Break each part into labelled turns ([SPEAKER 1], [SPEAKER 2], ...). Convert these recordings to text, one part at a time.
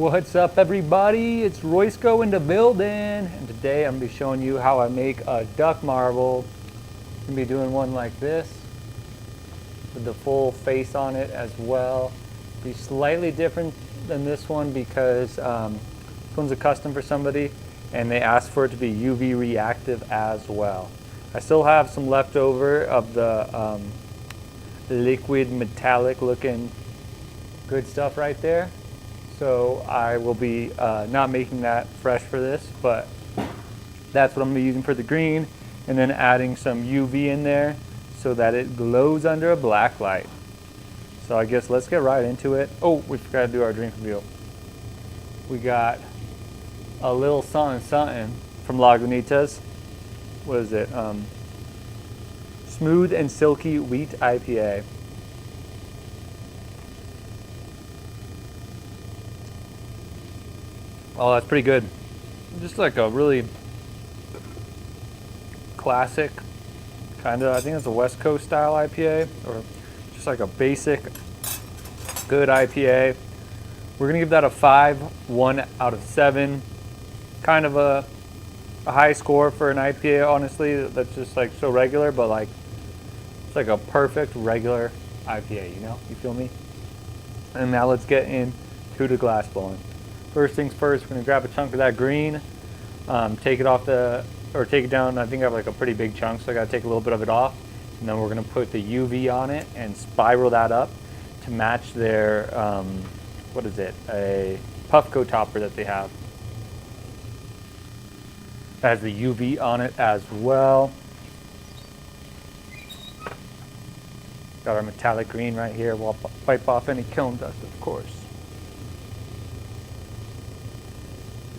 [SPEAKER 1] What's up, everybody? It's Roysko in the building, and today I'm going to be showing you how I make a duck marble. I'm going to be doing one like this with the full face on it as well. Be slightly different than this one because this one's a custom for somebody and they asked for it to be UV reactive as well. I still have some leftover of the liquid metallic looking good stuff right there. So I will be not making that fresh for this, but that's what I'm going to be using for the green, and then adding some UV in there so that it glows under a black light. So I guess let's get right into it. Oh, we forgot to do our drink review. We got a little something from Lagunitas. What is it? Smooth and Silky Wheat IPA. Oh, that's pretty good. Just like a really classic kind of, I think it's a West Coast style IPA, or just like a basic good IPA. We're gonna give that a 5, 1 out of 7. Kind of a high score for an IPA, honestly. That's just like so regular, but like it's like a perfect regular IPA, you know? You feel me? And now let's get into the glass blowing. First things first, we're gonna grab a chunk of that green, take it off take it down. I think I have like a pretty big chunk, so I gotta take a little bit of it off. And then we're gonna put the UV on it and spiral that up to match their, what is it? A Puffco topper that they have. It has the UV on it as well. Got our metallic green right here. We'll wipe off any kiln dust, of course.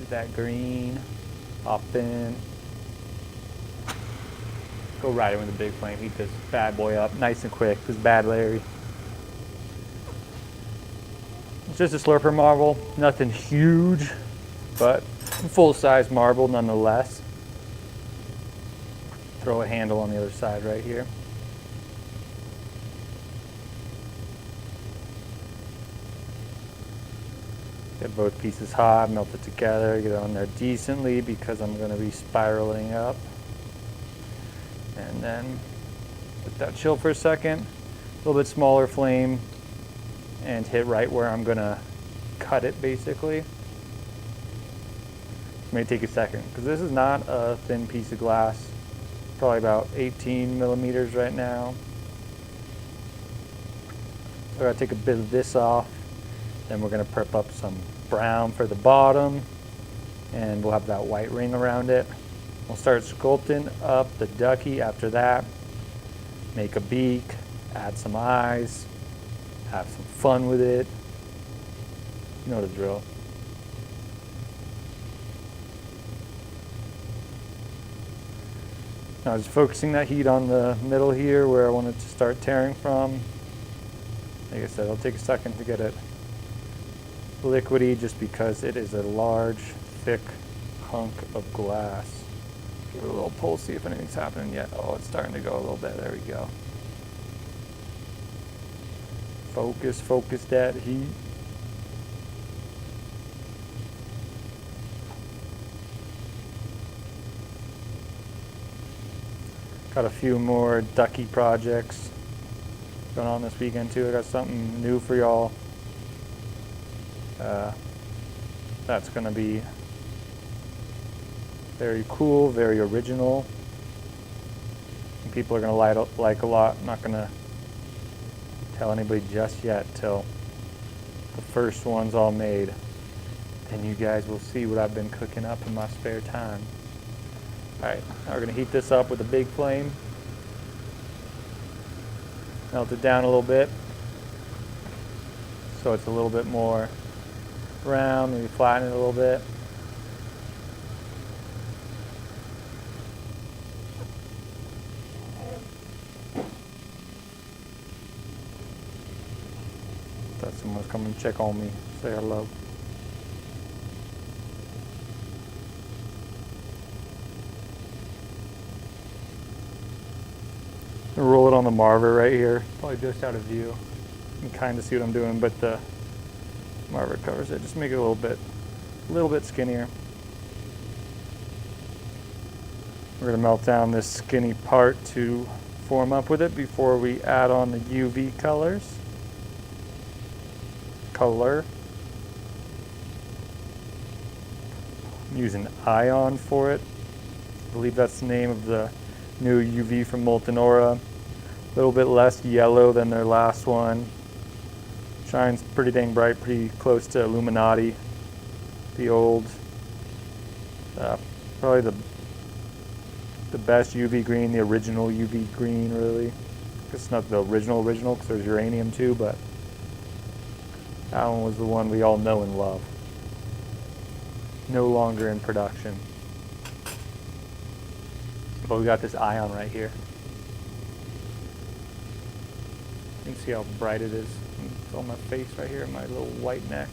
[SPEAKER 1] That green, hop in, go right in with a big flame, heat this bad boy up nice and quick. This bad Larry. It's just a slurper marble, nothing huge, but full-size marble nonetheless. Throw a handle on the other side right here. Get both pieces hot, melt it together, get it on there decently because I'm going to be spiraling up. And then let that chill for a second, a little bit smaller flame, and hit right where I'm going to cut it basically. It may take a second because this is not a thin piece of glass, probably about 18 millimeters right now. So I got to take a bit of this off. Then we're going to prep up some brown for the bottom, and we'll have that white ring around it. We'll start sculpting up the ducky after that. Make a beak, add some eyes, have some fun with it. You know the drill. Now just focusing that heat on the middle here where I want it to start tearing from. Like I said, it'll take a second to get it liquidy just because it is a large, thick hunk of glass. Give it a little pull, see if anything's happening yet. Oh, it's starting to go a little bit. There we go. Focus that heat. Got a few more ducky projects going on this weekend too. I got something new for y'all. That's going to be very cool, very original. And people are going to like a lot. I'm not going to tell anybody just yet till the first one's all made. Then you guys will see what I've been cooking up in my spare time. Alright, now we're going to heat this up with a big flame. Melt it down a little bit so it's a little bit more brown, maybe flatten it a little bit. Thought someone was coming to check on me, say hello. Roll it on the marver right here, probably just out of view. You can kind of see what I'm doing, but the Mallard covers it. Just make it a little bit skinnier. We're going to melt down this skinny part to form up with it before we add on the UV colors. Use an ion for it. I believe that's the name of the new UV from Molten Aura. A little bit less yellow than their last one. Shines pretty dang bright, pretty close to Illuminati. The old, probably the best UV green, the original UV green, really. It's not the original because there's uranium too, but that one was the one we all know and love. No longer in production. But we got this ion right here. You can see how bright it is. It's on my face right here, my little white neck.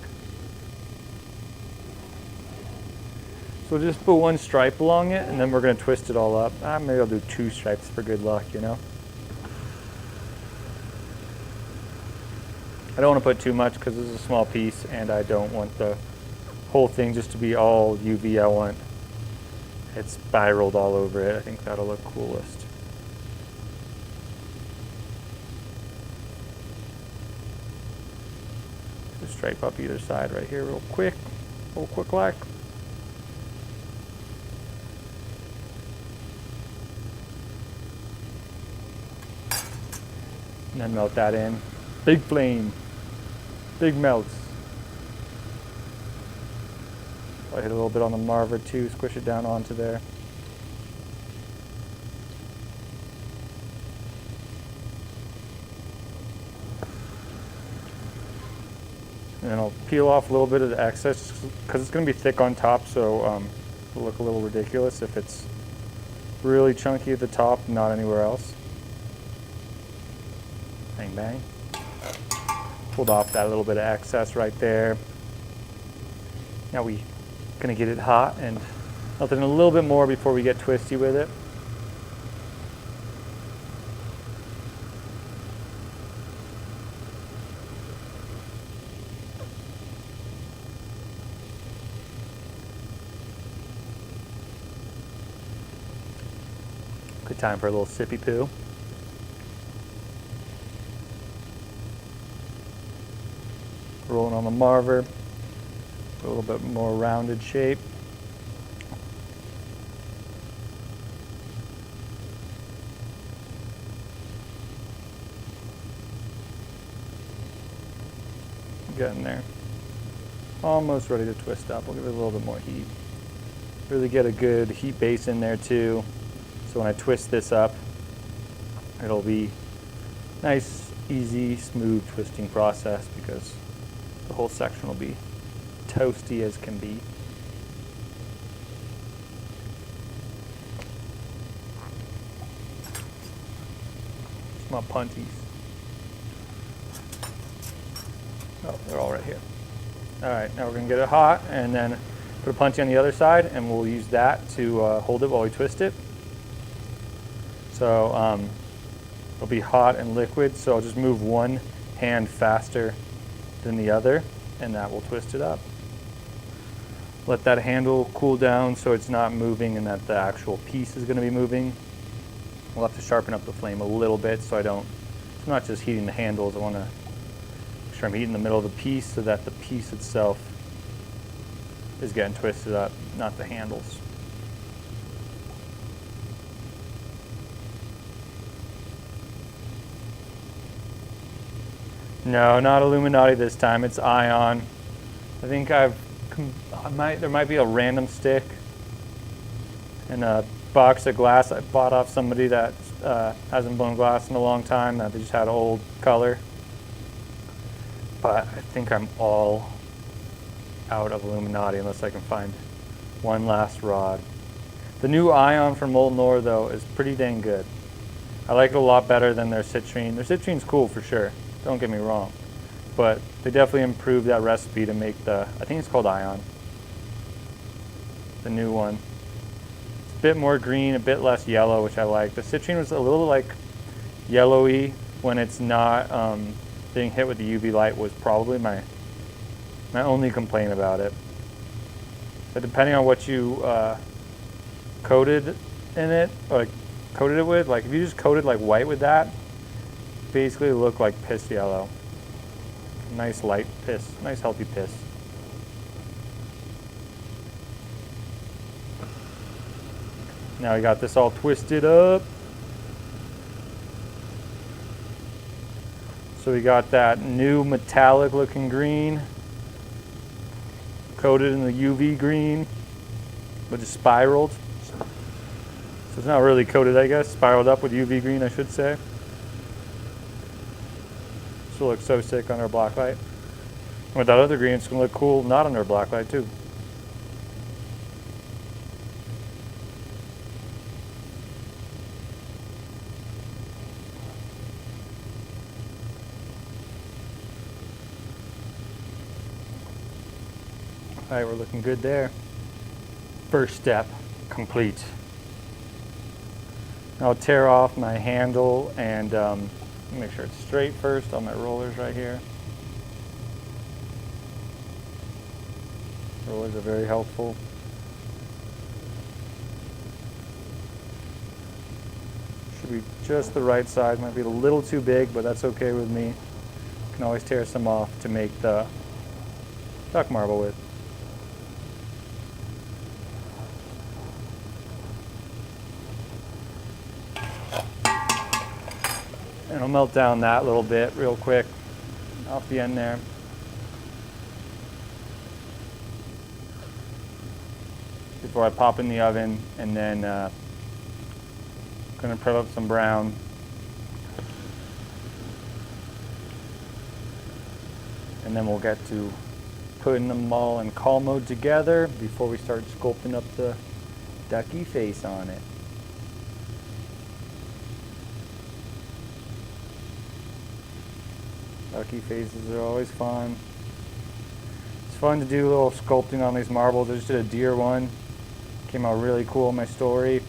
[SPEAKER 1] So we'll just put one stripe along it, and then we're going to twist it all up. Maybe I'll do 2 stripes for good luck, you know? I don't want to put too much because this is a small piece, and I don't want the whole thing just to be all UV. I want it spiraled all over it. I think that'll look coolest. Just stripe up either side right here real quick like. And then melt that in. Big flame, big melts. I hit a little bit on the Mallard too, squish it down onto there. And then I'll peel off a little bit of the excess because it's going to be thick on top, so it'll look a little ridiculous if it's really chunky at the top, not anywhere else. Bang, bang. Pulled off that little bit of excess right there. Now we're going to get it hot and melt it in a little bit more before we get twisty with it. Good time for a little sippy poo. Rolling on the Mallard, a little bit more rounded shape. Getting there. Almost ready to twist up. We'll give it a little bit more heat. Really get a good heat base in there too. So when I twist this up, it'll be nice, easy, smooth twisting process because the whole section will be toasty as can be. It's my punties. Oh, they're all right here. All right, now we're gonna get it hot and then put a punty on the other side and we'll use that to hold it while we twist it. So it'll be hot and liquid, so I'll just move one hand faster than the other and that will twist it up. Let that handle cool down so it's not moving and that the actual piece is going to be moving. We'll have to sharpen up the flame a little bit so I'm not just heating the handles. I want to make sure I'm heating the middle of the piece so that the piece itself is getting twisted up, not the handles. No, not Illuminati this time. It's ion. I think there might be a random stick and a box of glass I bought off somebody that hasn't blown glass in a long time. That they just had old color. But I think I'm all out of Illuminati unless I can find one last rod. The new ion from Molten Aura though is pretty dang good. I like it a lot better than their citrine. Their citrine's cool for sure. Don't get me wrong, but they definitely improved that recipe to make I think it's called Ion, the new one. It's a bit more green, a bit less yellow, which I like. The citrine was a little like yellowy when it's not being hit with the UV light was probably my I only complain about it. But depending on what you coated in it, or like coated it with, like if you just coated like white with that, basically look like piss yellow. Nice light piss, nice healthy piss. Now we got this all twisted up. So we got that new metallic looking green coated in the UV green, but just spiraled. So it's not really coated, I guess, spiraled up with UV green, I should say. This will look so sick on our blacklight. And with that other green, it's gonna look cool not on our blacklight too. All right, we're looking good there. First step complete. I'll tear off my handle and make sure it's straight first on my rollers right here. Rollers are very helpful. Should be just the right size. Might be a little too big, but that's okay with me. Can always tear some off to make the duck marble with. And I'll melt down that little bit real quick off the end there. Before I pop in the oven, and then gonna prep up some brown. And then we'll get to putting them all in call mode together before we start sculpting up the ducky face on it. Ducky faces are always fun. It's fun to do a little sculpting on these marbles. I just did a deer one. Came out really cool in my story.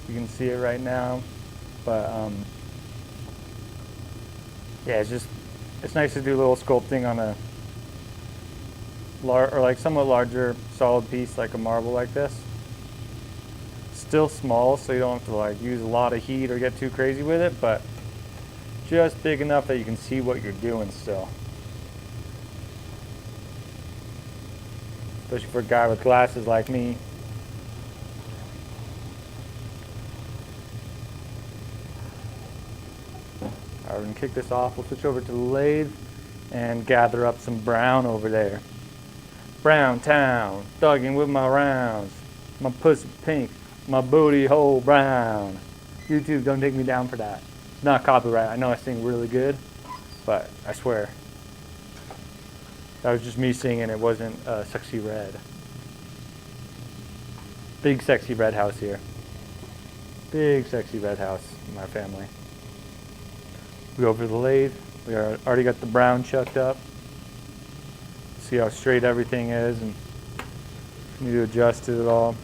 [SPEAKER 1] You can see it right now. But yeah, it's nice to do a little sculpting on a somewhat larger solid piece like a marble like this. Still small, so you don't have to like use a lot of heat or get too crazy with it, but just big enough that you can see what you're doing still. Especially for a guy with glasses like me. Alright, we're gonna kick this off. We'll switch over to the lathe and gather up some brown over there. Brown town, thugging with my rounds. My pussy pink, my booty hole brown. YouTube, don't take me down for that. Not copyright. I know I sing really good, but I swear that was just me singing. It wasn't Sexy Red. Big Sexy Red house here. Big Sexy Red house in my family. We go over to the lathe. We already got the brown chucked up. See how straight everything is, and need to adjust it all.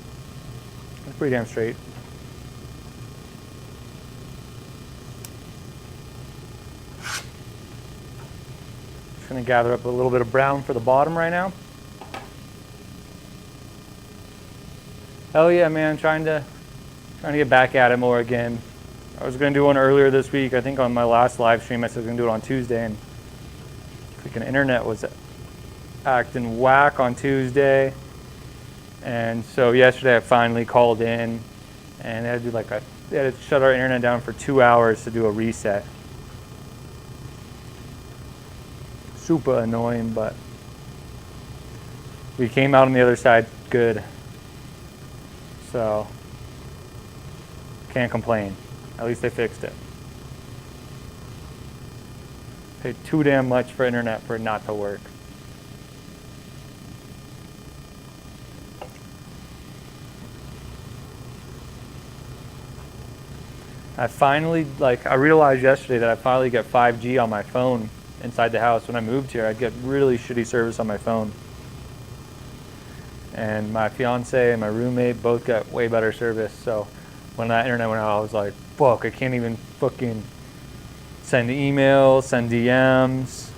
[SPEAKER 1] It's pretty damn straight. Going to gather up a little bit of brown for the bottom right now. Hell yeah, man! Trying to get back at it more again. I was going to do one earlier this week. I think on my last live stream I said I was going to do it on Tuesday, and freaking internet was acting whack on Tuesday. And so yesterday I finally called in, and they had to do they had to shut our internet down for 2 hours to do a reset. Super annoying, but we came out on the other side good. So can't complain. At least they fixed it. Paid too damn much for internet for it not to work. I finally, I realized yesterday that I finally get 5G on my phone inside the house. When I moved here, I'd get really shitty service on my phone. And my fiance and my roommate both got way better service. So when that internet went out, I was like, fuck, I can't even fucking send emails, send DMs,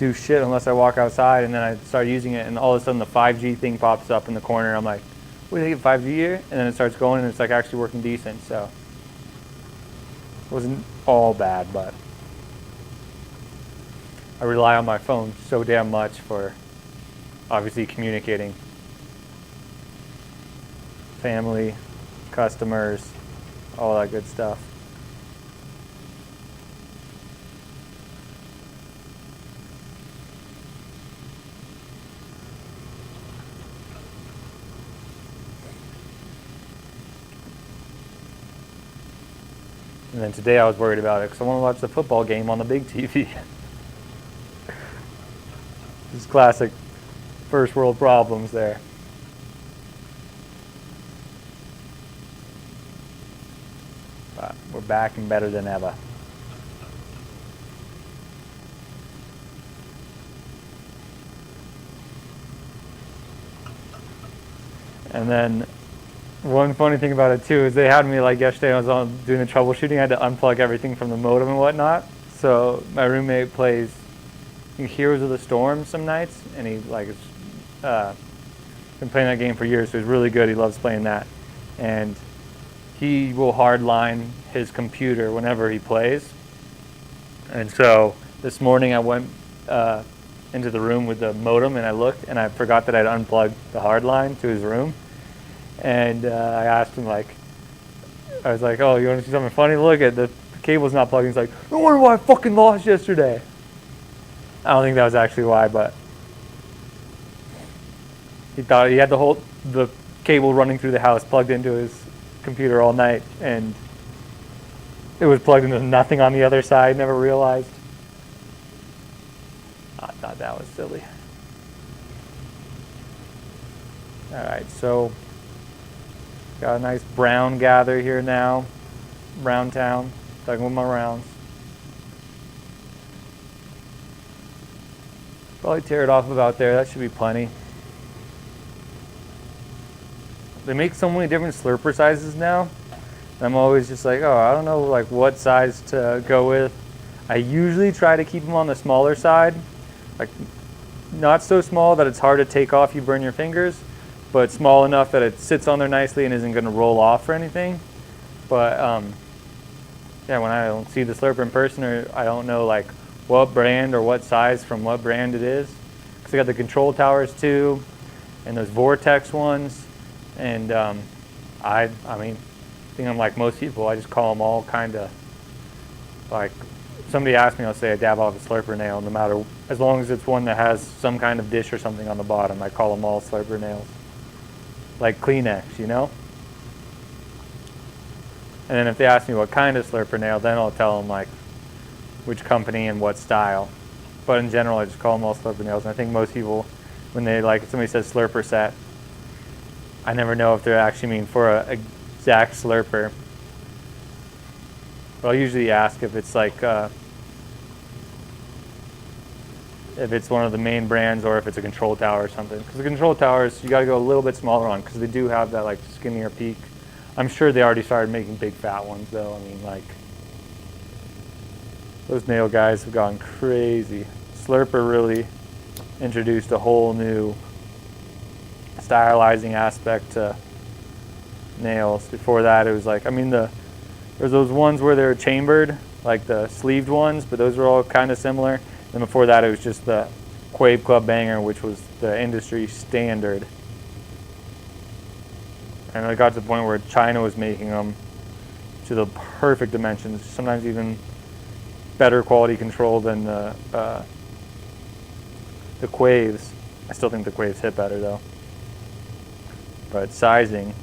[SPEAKER 1] do shit unless I walk outside, and then I start using it, and all of a sudden the 5G thing pops up in the corner. I'm like, what do you think of 5G here? And then it starts going, and it's like actually working decent. So it wasn't all bad, but I rely on my phone so damn much for obviously communicating. Family, customers, all that good stuff. And then today I was worried about it because I want to watch the football game on the big TV. This is classic first world problems there. But we're back and better than ever. And then one funny thing about it too is they had me like yesterday. I was doing the troubleshooting. I had to unplug everything from the modem and whatnot. So my roommate plays Heroes of the Storm some nights, and he like been playing that game for years. So he's really good. He loves playing that, and he will hardline his computer whenever he plays. And so this morning I went into the room with the modem, and I looked, and I forgot that I'd unplugged the hardline to his room. And I asked him, like, I was like, oh, you want to see something funny? Look at the cable's not plugged. He's like, I wonder why I fucking lost yesterday. I don't think that was actually why, but he thought he had the cable running through the house plugged into his computer all night, and it was plugged into nothing on the other side. Never realized. I thought that was silly. All right, so got a nice brown gather here now. Brown town. Talking with my rounds. Probably tear it off about there. That should be plenty. They make so many different slurper sizes now. I'm always just like, oh, I don't know like what size to go with. I usually try to keep them on the smaller side. Like not so small that it's hard to take off, you burn your fingers, but small enough that it sits on there nicely and isn't going to roll off or anything. But yeah, when I don't see the slurper in person, or I don't know like what brand or what size from what brand it is, because I got the control towers too, and those vortex ones, and I mean, I think I'm like most people. I just call them all kind of like. Somebody asked me, I'll say I dab off a slurper nail, no matter, as long as it's one that has some kind of dish or something on the bottom. I call them all slurper nails, like Kleenex, you know. And then if they ask me what kind of slurper nail, then I'll tell them like which company and what style. But in general, I just call them all slurper nails. And I think most people, when they like, if somebody says slurper set, I never know if they actually mean for a exact slurper. But I'll usually ask if it's like if it's one of the main brands or if it's a control tower or something. Because the control towers, you got to go a little bit smaller on, because they do have that like skinnier peak. I'm sure they already started making big fat ones though. I mean, like those nail guys have gone crazy. Slurper really introduced a whole new stylizing aspect to nails. Before that, it was like, I mean, there's those ones where they're chambered, like the sleeved ones, but those were all kind of similar. And before that, it was just the Quave Club Banger, which was the industry standard. And it got to the point where China was making them to the perfect dimensions, sometimes even better quality control than the Quaves. I still think the Quaves hit better though. But sizing,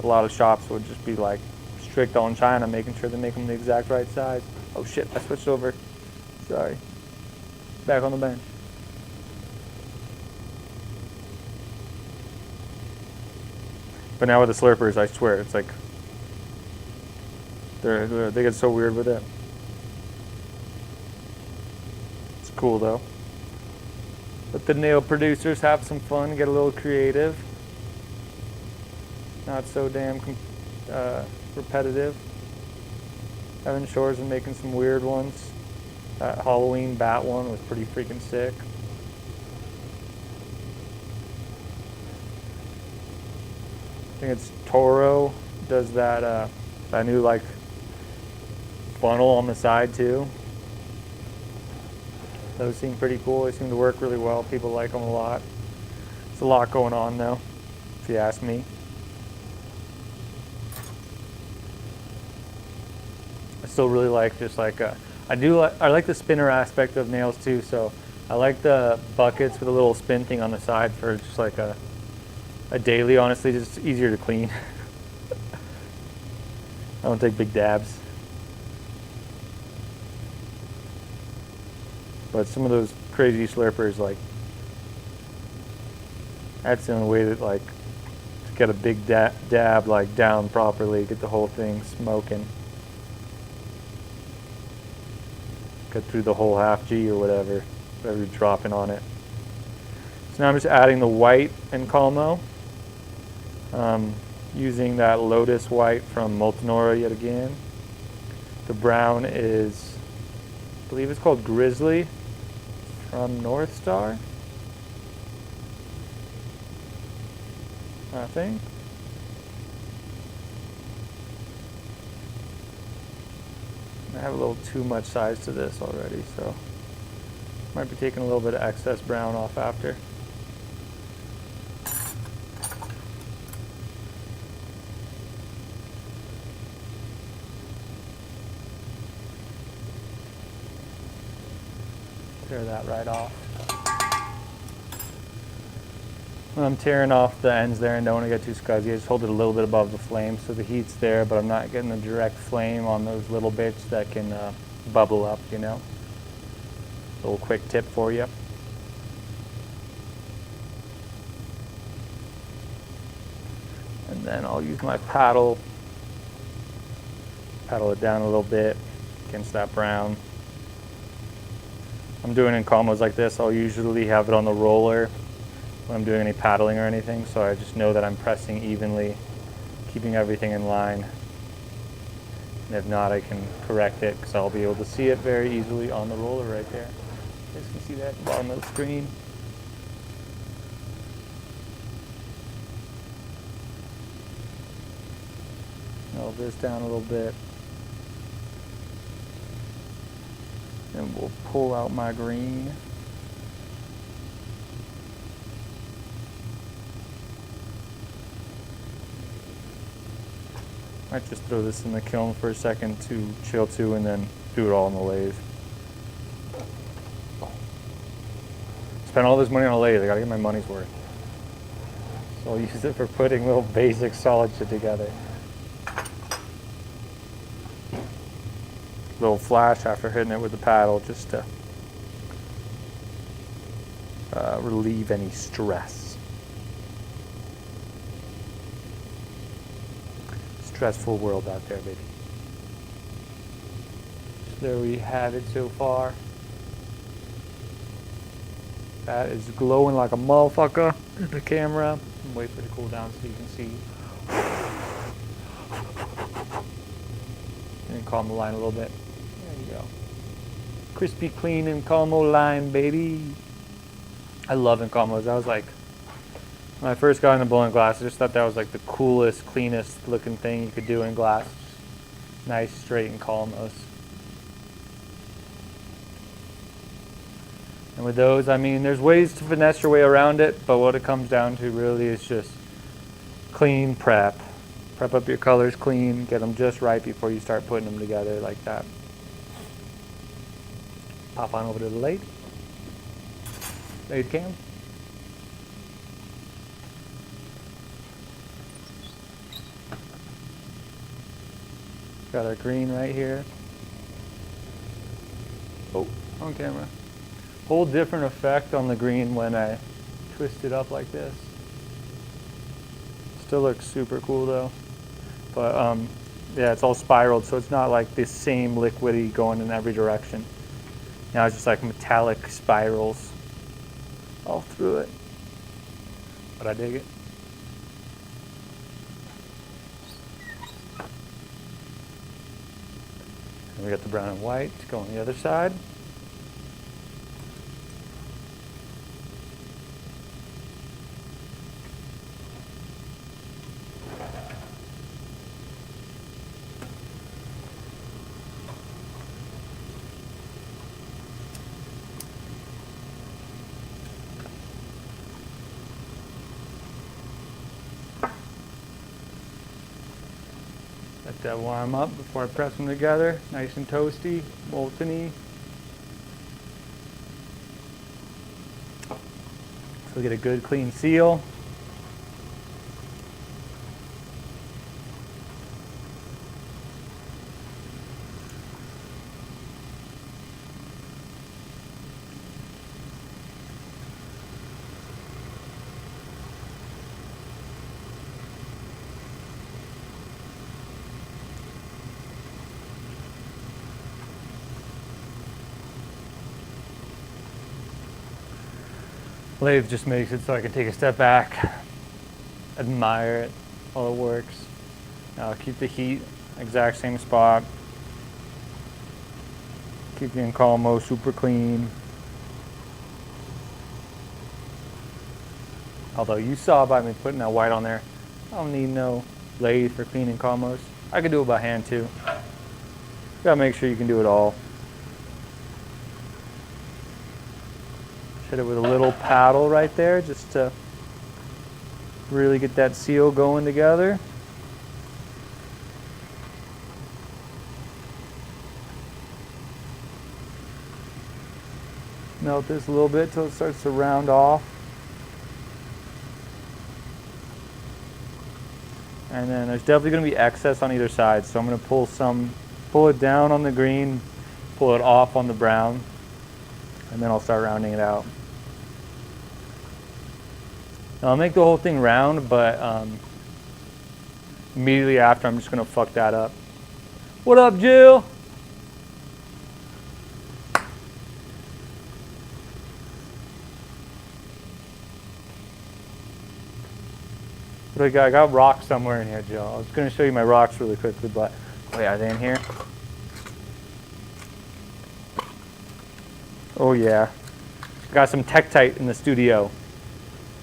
[SPEAKER 1] a lot of shops would just be like strict on China, making sure they make them the exact right size. Oh shit, I switched over. Sorry. Back on the bench. But now with the slurpers, I swear, it's like they get so weird with it. It's cool though. Let the nail producers have some fun, get a little creative. Not so damn repetitive. Evan Shore's been making some weird ones. That Halloween bat one was pretty freaking sick. I think it's Toro does that new like funnel on the side too. Those seem pretty cool. They seem to work really well. People like them a lot. There's a lot going on though, if you ask me. I still really like just like I like the spinner aspect of nails too. So I like the buckets with a little spin thing on the side for just like a daily. Honestly, just easier to clean. I don't take big dabs. But some of those crazy slurpers, like, that's the only way that, like, to get a big dab, like, down properly, get the whole thing smoking. Get through the whole half G or whatever you're dropping on it. So now I'm just adding the white and Calmo. Using that Lotus white from Moltenora yet again. The brown is, I believe it's called Grizzly from North Star, I think. I have a little too much size to this already, so might be taking a little bit of excess brown off after. Tear that right off. When I'm tearing off the ends there and don't want to get too scuzzy, I just hold it a little bit above the flame so the heat's there, but I'm not getting the direct flame on those little bits that can bubble up, you know. A little quick tip for you. And then I'll use my paddle it down a little bit against that brown. I'm doing in combos like this, I'll usually have it on the roller when I'm doing any paddling or anything, so I just know that I'm pressing evenly, keeping everything in line. And if not, I can correct it because I'll be able to see it very easily on the roller right there. You guys can see that at the bottom of the screen. Melt this down a little bit. And we'll pull out my green. Might just throw this in the kiln for a second to chill to and then do it all in the lathe. Spent all this money on a lathe, I gotta get my money's worth. So I'll use it for putting little basic solid shit together. Little flash after hitting it with the paddle just to relieve any stress. Stressful world out there, baby. So there we have it so far. That is glowing like a motherfucker in the camera. Wait for it to cool down so you can see. And calm the line a little bit. There you go. Crispy, clean, and Calmo line, baby. I love Calmos. That was like, when I first got into blowing glass, I just thought that was like the coolest, cleanest looking thing you could do in glass. Nice, straight, and Calmos. And with those, I mean, there's ways to finesse your way around it, but what it comes down to really is just clean prep. Prep up your colors clean, get them just right before you start putting them together like that. Pop on over to the lathe. Lathe cam. Got our green right here. Oh, on camera. Whole different effect on the green when I twist it up like this. Still looks super cool though. But yeah, it's all spiraled, so it's not like the same liquidy going in every direction. Now it's just like metallic spirals all through it. But I dig it. And we got the brown and white to go on the other side. Let that warm up before I press them together. Nice and toasty, molten-y. So get a good clean seal. Lathe just makes it so I can take a step back, admire it while it works. Now keep the heat exact same spot. Keep the encalmo super clean. Although you saw by me putting that white on there, I don't need no lathe for cleaning encalmos. I can do it by hand too. Gotta make sure you can do it all. Hit it with a little paddle right there just to really get that seal going together. Melt this a little bit till it starts to round off. And then there's definitely going to be excess on either side, so I'm going to pull it down on the green, pull it off on the brown, and then I'll start rounding it out. Now I'll make the whole thing round, but immediately after I'm just going to fuck that up. What up, Jill? What do I got? I got rocks somewhere in here, Jill. I was going to show you my rocks really quickly, but wait, are they in here? Oh yeah. Got some Tektite in the studio.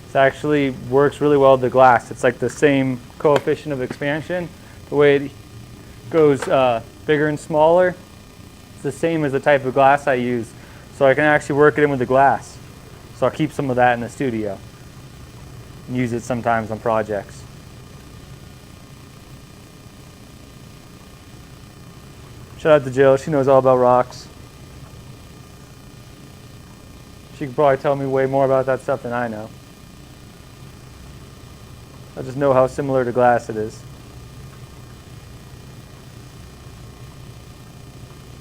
[SPEAKER 1] It actually works really well with the glass. It's like the same coefficient of expansion. The way it goes bigger and smaller, it's the same as the type of glass I use. So I can actually work it in with the glass. So I'll keep some of that in the studio and use it sometimes on projects. Shout out to Jill, she knows all about rocks. She could probably tell me way more about that stuff than I know. I just know how similar to glass it is.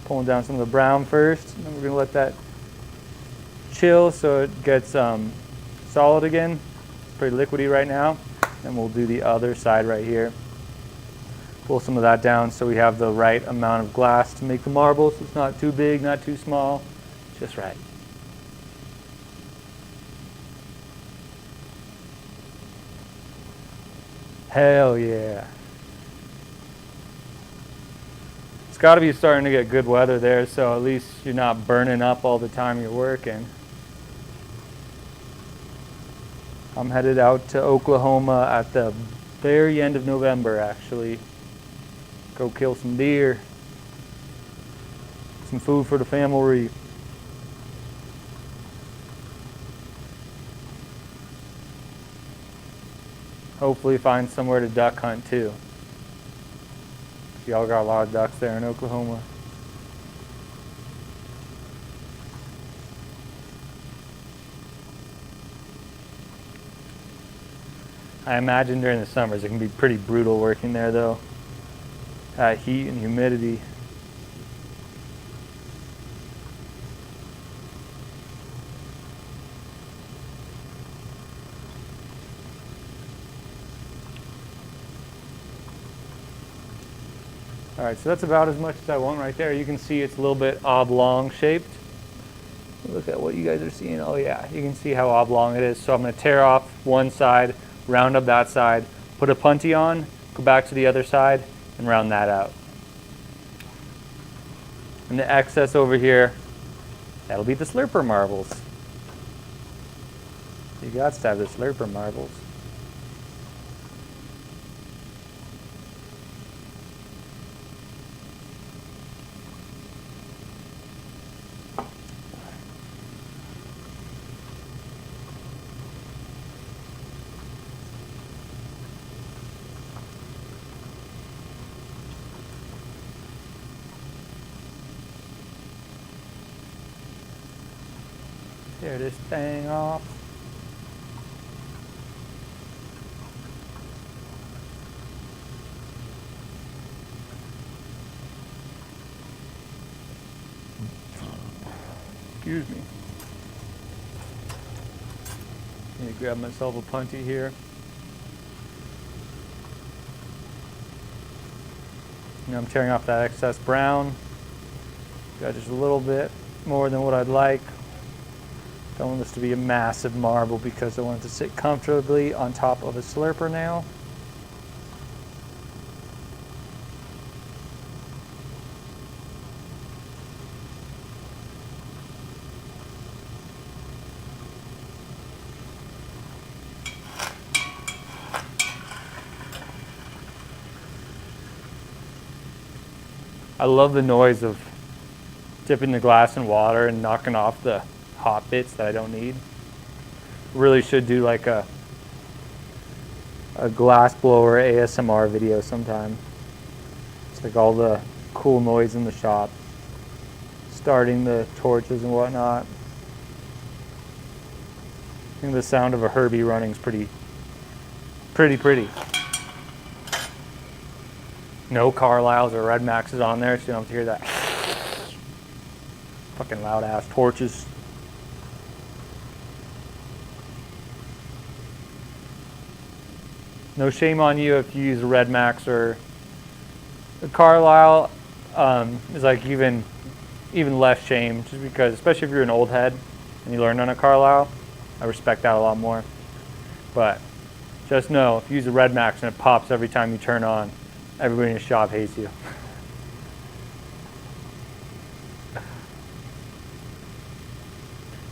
[SPEAKER 1] Pulling down some of the brown first, and then we're going to let that chill so it gets solid again. It's pretty liquidy right now. And we'll do the other side right here. Pull some of that down so we have the right amount of glass to make the marble, so it's not too big, not too small, just right. Hell yeah. It's got to be starting to get good weather there, so at least you're not burning up all the time you're working. I'm headed out to Oklahoma at the very end of November, actually. Go kill some deer. Some food for the family. Hopefully find somewhere to duck hunt too. Y'all got a lot of ducks there in Oklahoma. I imagine during the summers it can be pretty brutal working there though. Heat and humidity. Alright, so that's about as much as I want right there. You can see it's a little bit oblong shaped. Look at what you guys are seeing. Oh yeah, you can see how oblong it is. So I'm going to tear off one side, round up that side, put a punty on, go back to the other side, and round that out. And the excess over here, that'll be the slurper marbles. You got to have the slurper marbles. Tear this thing off. Excuse me. Need to grab myself a punty here. Now I'm tearing off that excess brown. Got just a little bit more than what I'd like. Don't want this to be a massive marble because I want it to sit comfortably on top of a slurper nail. I love the noise of dipping the glass in water and knocking off the hot bits that I don't need. Really should do like a glass blower ASMR video sometime. It's like all the cool noise in the shop, starting the torches and whatnot. I think the sound of a Herbie running is pretty. No Carlisles or Red Maxes on there, so you don't have to hear that fucking loud ass torches. No shame on you if you use a Red Max or a Carlisle. Is like even less shame, just because, especially if you're an old head and you learned on a Carlisle, I respect that a lot more. But just know, if you use a Red Max and it pops every time you turn on, everybody in the shop hates you.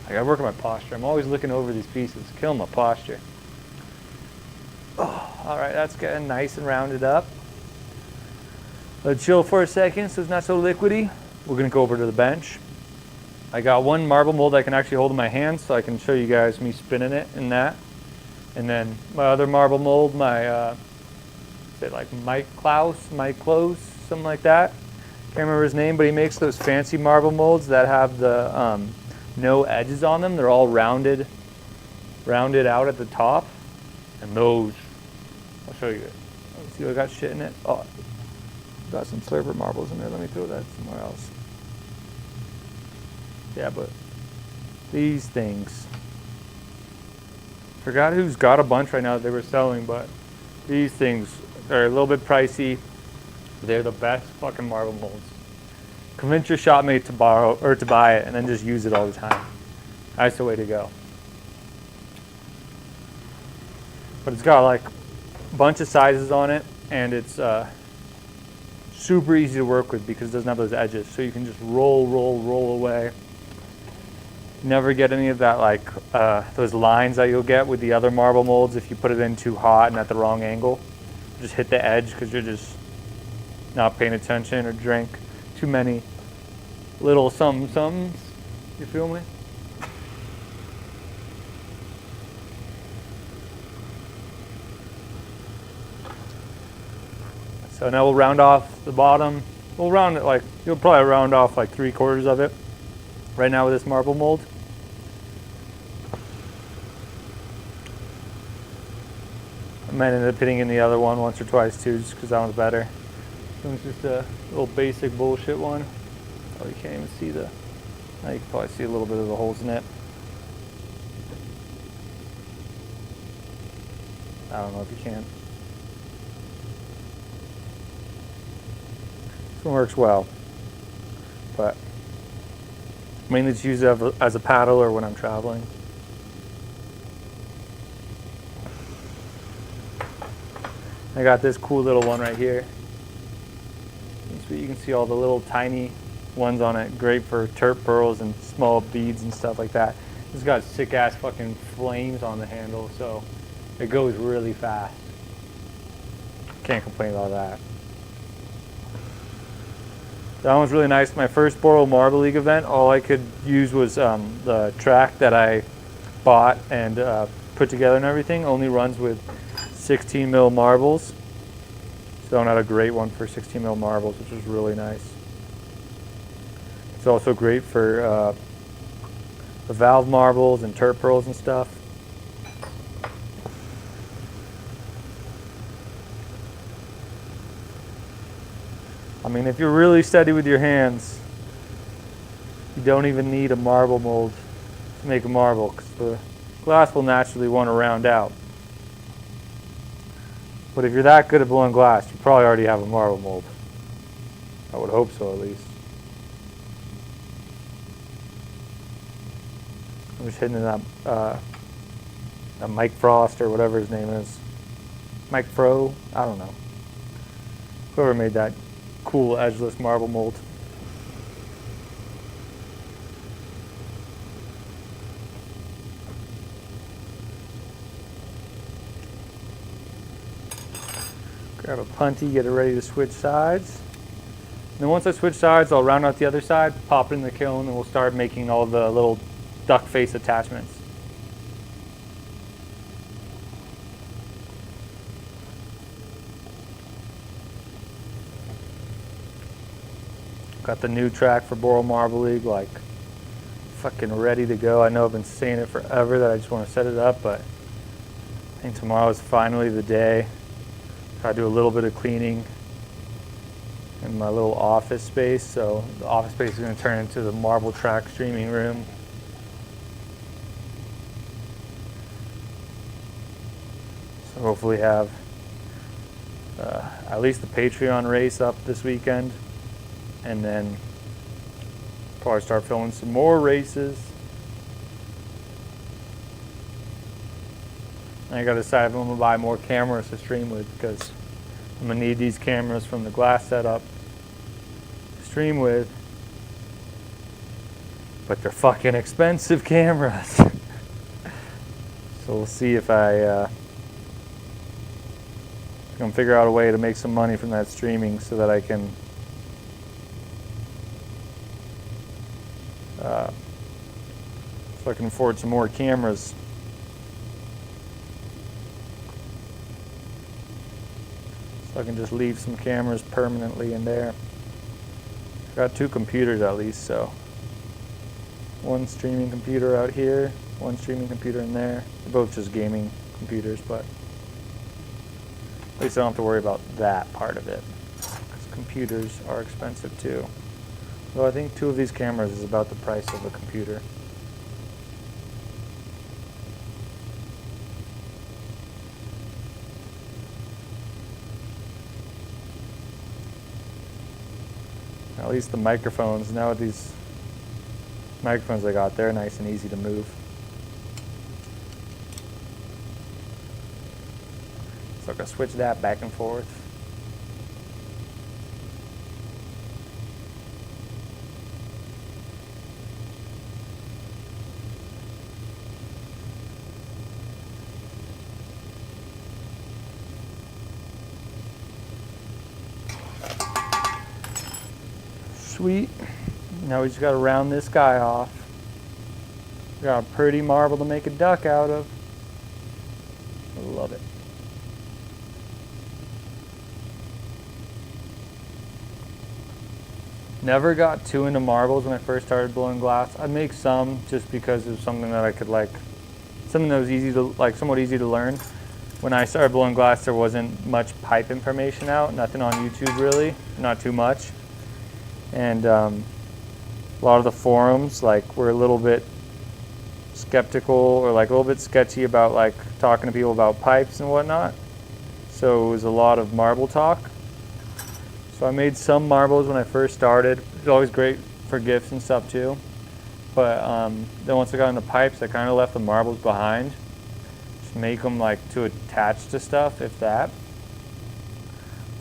[SPEAKER 1] I gotta work on my posture. I'm always looking over these pieces, killing my posture. Oh, all right, that's getting nice and rounded up. Let it chill for a second so it's not so liquidy. We're gonna go over to the bench. I got one marble mold I can actually hold in my hand, so I can show you guys me spinning it in that. And then my other marble mold, my like Mike Klaus, something like that. Can't remember his name, but he makes those fancy marble molds that have the no edges on them. They're all rounded out at the top. And those, I'll show you it. Let's see, I got shit in it. Oh, got some slurper marbles in there. Let me throw that somewhere else. Yeah, but these things. Forgot who's got a bunch right now that they were selling, but these things are a little bit pricey. They're the best fucking marble molds. Convince your shopmate to borrow or to buy it and then just use it all the time. That's the way to go. But it's got like a bunch of sizes on it, and it's super easy to work with because it doesn't have those edges. So you can just roll away. Never get any of that like those lines that you'll get with the other marble molds if you put it in too hot and at the wrong angle. Just hit the edge because you're just not paying attention or drink too many little somethings. You feel me? So now we'll round off the bottom. We'll round it like, you'll probably round off like 3/4 of it right now with this marble mold. I might end up hitting in the other one once or twice too, just because that one's better. This one's just a little basic bullshit one. Oh, you can't even see the, now you can probably see a little bit of the holes in it. I don't know if you can. This one works well, but mainly just use it as a paddle or when I'm traveling. I got this cool little one right here. You can see all the little tiny ones on it. Great for terp pearls and small beads and stuff like that. It's got sick ass fucking flames on the handle, so it goes really fast. Can't complain about that. That one's really nice. My first Boral Marble League event, all I could use was the track that I bought and put together and everything. Only runs with 16 mil marbles. So I had a great one for 16 mil marbles, which was really nice. It's also great for the valve marbles and turp pearls and stuff. I mean, if you're really steady with your hands, you don't even need a marble mold to make a marble, because the glass will naturally want to round out. But if you're that good at blowing glass, you probably already have a marble mold. I would hope so, at least. I'm just hitting that Mike Frost or whatever his name is. Mike Fro? I don't know. Whoever made that cool edgeless marble mold. Grab a punty, get it ready to switch sides. And then once I switch sides, I'll round out the other side, pop it in the kiln, and we'll start making all the little duck face attachments. Got the new track for Boral Marble League, like, fucking ready to go. I know I've been saying it forever that I just want to set it up, but I think tomorrow is finally the day. I do a little bit of cleaning in my little office space, so the office space is going to turn into the marble track streaming room. So hopefully have at least the Patreon race up this weekend, and then probably start filming some more races. I gotta decide if I'm gonna buy more cameras to stream with, because I'm gonna need these cameras from the glass setup to stream with. But they're fucking expensive cameras. So we'll see if I can figure out a way to make some money from that streaming so that I can afford some more cameras. So I can just leave some cameras permanently in there. I've got 2 computers at least, so one streaming computer out here, one streaming computer in there. They're both just gaming computers, but at least I don't have to worry about that part of it, because computers are expensive too. Though I think 2 of these cameras is about the price of a computer. At least the microphones, now with these microphones I got, they're nice and easy to move. So I can switch that back and forth. Sweet. Now we just got to round this guy off. Got a pretty marble to make a duck out of. I love it. Never got too into marbles when I first started blowing glass. I'd make some just because it was something that I could something that was easy to somewhat easy to learn. When I started blowing glass, there wasn't much pipe information out, nothing on YouTube really, not too much. And a lot of the forums were a little bit skeptical or a little bit sketchy about talking to people about pipes and whatnot. So it was a lot of marble talk. So I made some marbles when I first started. It was always great for gifts and stuff too. But then once I got into pipes, I kind of left the marbles behind. Just make them to attach to stuff, if that.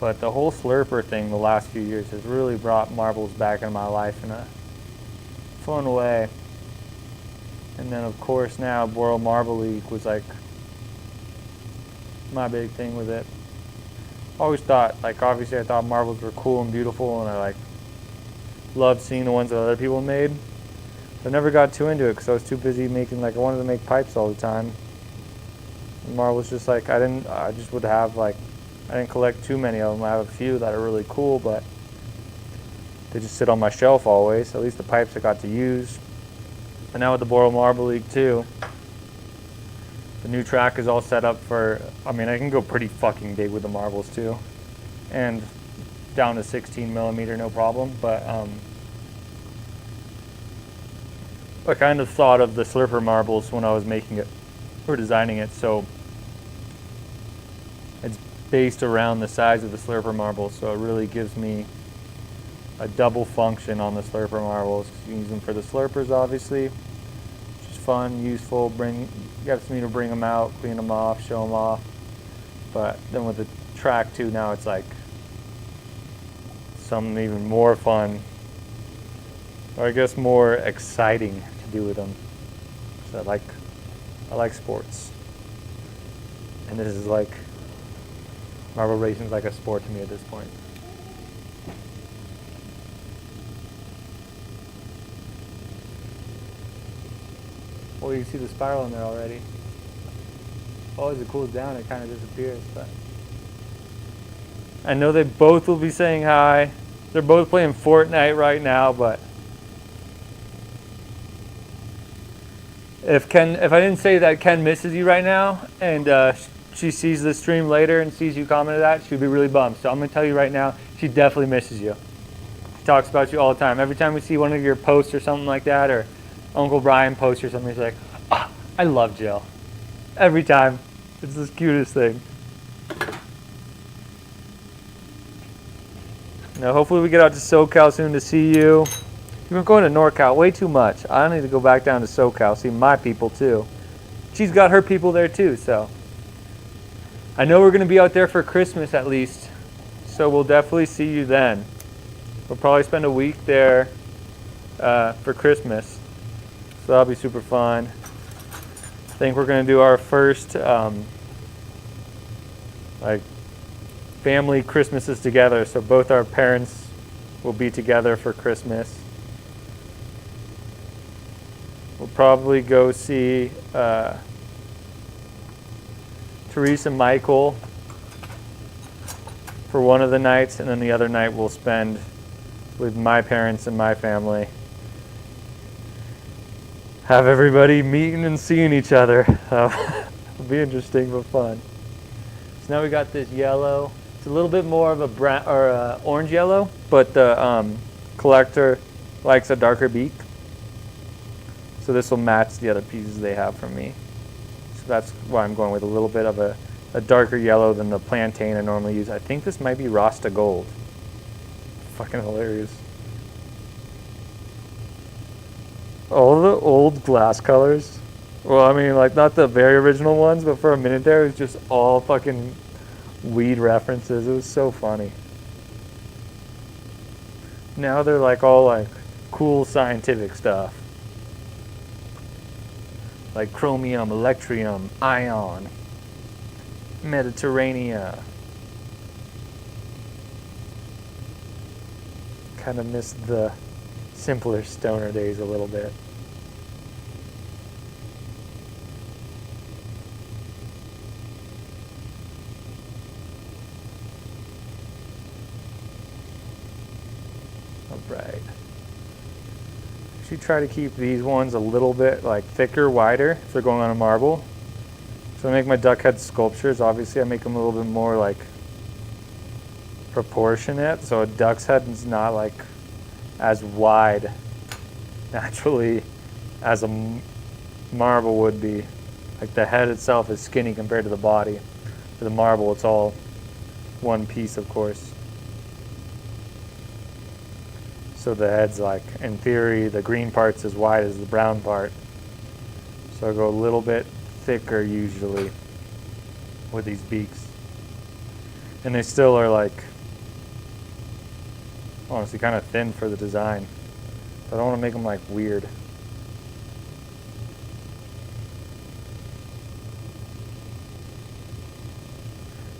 [SPEAKER 1] But the whole slurper thing the last few years has really brought marbles back into my life in a fun way. And then of course now Boral Marble League was my big thing with it. Always thought, obviously I thought marbles were cool and beautiful, and I loved seeing the ones that other people made. But I never got too into it because I was too busy making, I wanted to make pipes all the time. And marbles just I just would have I didn't collect too many of them. I have a few that are really cool, but they just sit on my shelf always. At least the pipes I got to use. And now with the Boral Marble League too, the new track is all set up for, I mean, I can go pretty fucking big with the marbles too. And down to 16 millimeter, no problem. But I kind of thought of the Slurper marbles when I was making it, or designing it, so it's based around the size of the Slurper marbles, so it really gives me a double function on the Slurper marbles. You can use them for the Slurpers, obviously, which is fun, useful, gets me to bring them out, clean them off, show them off. But then with the track too, now it's like something even more fun, or I guess more exciting to do with them. So I like sports, and this is like, marble racing is like a sport to me at this point. Oh, you can see the spiral in there already. Oh, as it cools down, it kind of disappears. But I know they both will be saying hi. They're both playing Fortnite right now, but if I didn't say that Ken misses you right now, and she sees the stream later and sees you commented that, she'd be really bummed. So I'm gonna tell you right now, she definitely misses you. She talks about you all the time. Every time we see one of your posts or something like that, or Uncle Brian posts or something, he's like, "Ah, I love Jill." Every time. It's the cutest thing. Now, hopefully we get out to SoCal soon to see you. You've been going to NorCal way too much. I need to go back down to SoCal, see my people too. She's got her people there too, so. I know we're going to be out there for Christmas at least, so we'll definitely see you then. We'll probably spend a week there for Christmas, so that'll be super fun. I think we're going to do our first like family Christmases together, so both our parents will be together for Christmas. We'll probably go see Therese and Michael for one of the nights, and then the other night we'll spend with my parents and my family. Have everybody meeting and seeing each other. It'll be interesting but fun. So now we got this yellow. It's a little bit more of a brown or orange yellow, but the collector likes a darker beak. So this will match the other pieces they have from me. So that's why I'm going with a little bit of a darker yellow than the plantain I normally use. I think this might be Rasta Gold. Fucking hilarious. All the old glass colors. Well, I mean, like, not the very original ones, but for a minute there, it was just all fucking weed references. It was so funny. Now they're like all like cool scientific stuff. Like chromium, electrium, ion, Mediterranean. Kind of missed the simpler stoner days a little bit. Alright. Should try to keep these ones a little bit like thicker, wider if they're going on a marble. So I make my duck head sculptures, obviously I make them a little bit more like proportionate, so a duck's head is not like as wide naturally as a marble would be. Like the head itself is skinny compared to the body. For the marble, it's all one piece, of course. So the head's like, in theory, the green part's as wide as the brown part. So I go a little bit thicker usually with these beaks. And they still are like, honestly, kind of thin for the design. I don't want to make them like weird.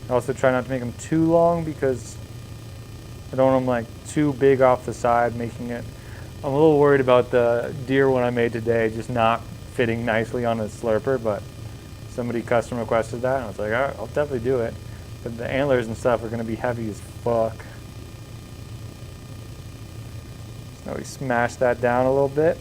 [SPEAKER 1] I also try not to make them too long because I don't want them like too big off the side, making it. I'm a little worried about the deer one I made today just not fitting nicely on a slurper, but somebody custom requested that, and I was like, all right, I'll definitely do it. But the antlers and stuff are going to be heavy as fuck. So now we smash that down a little bit.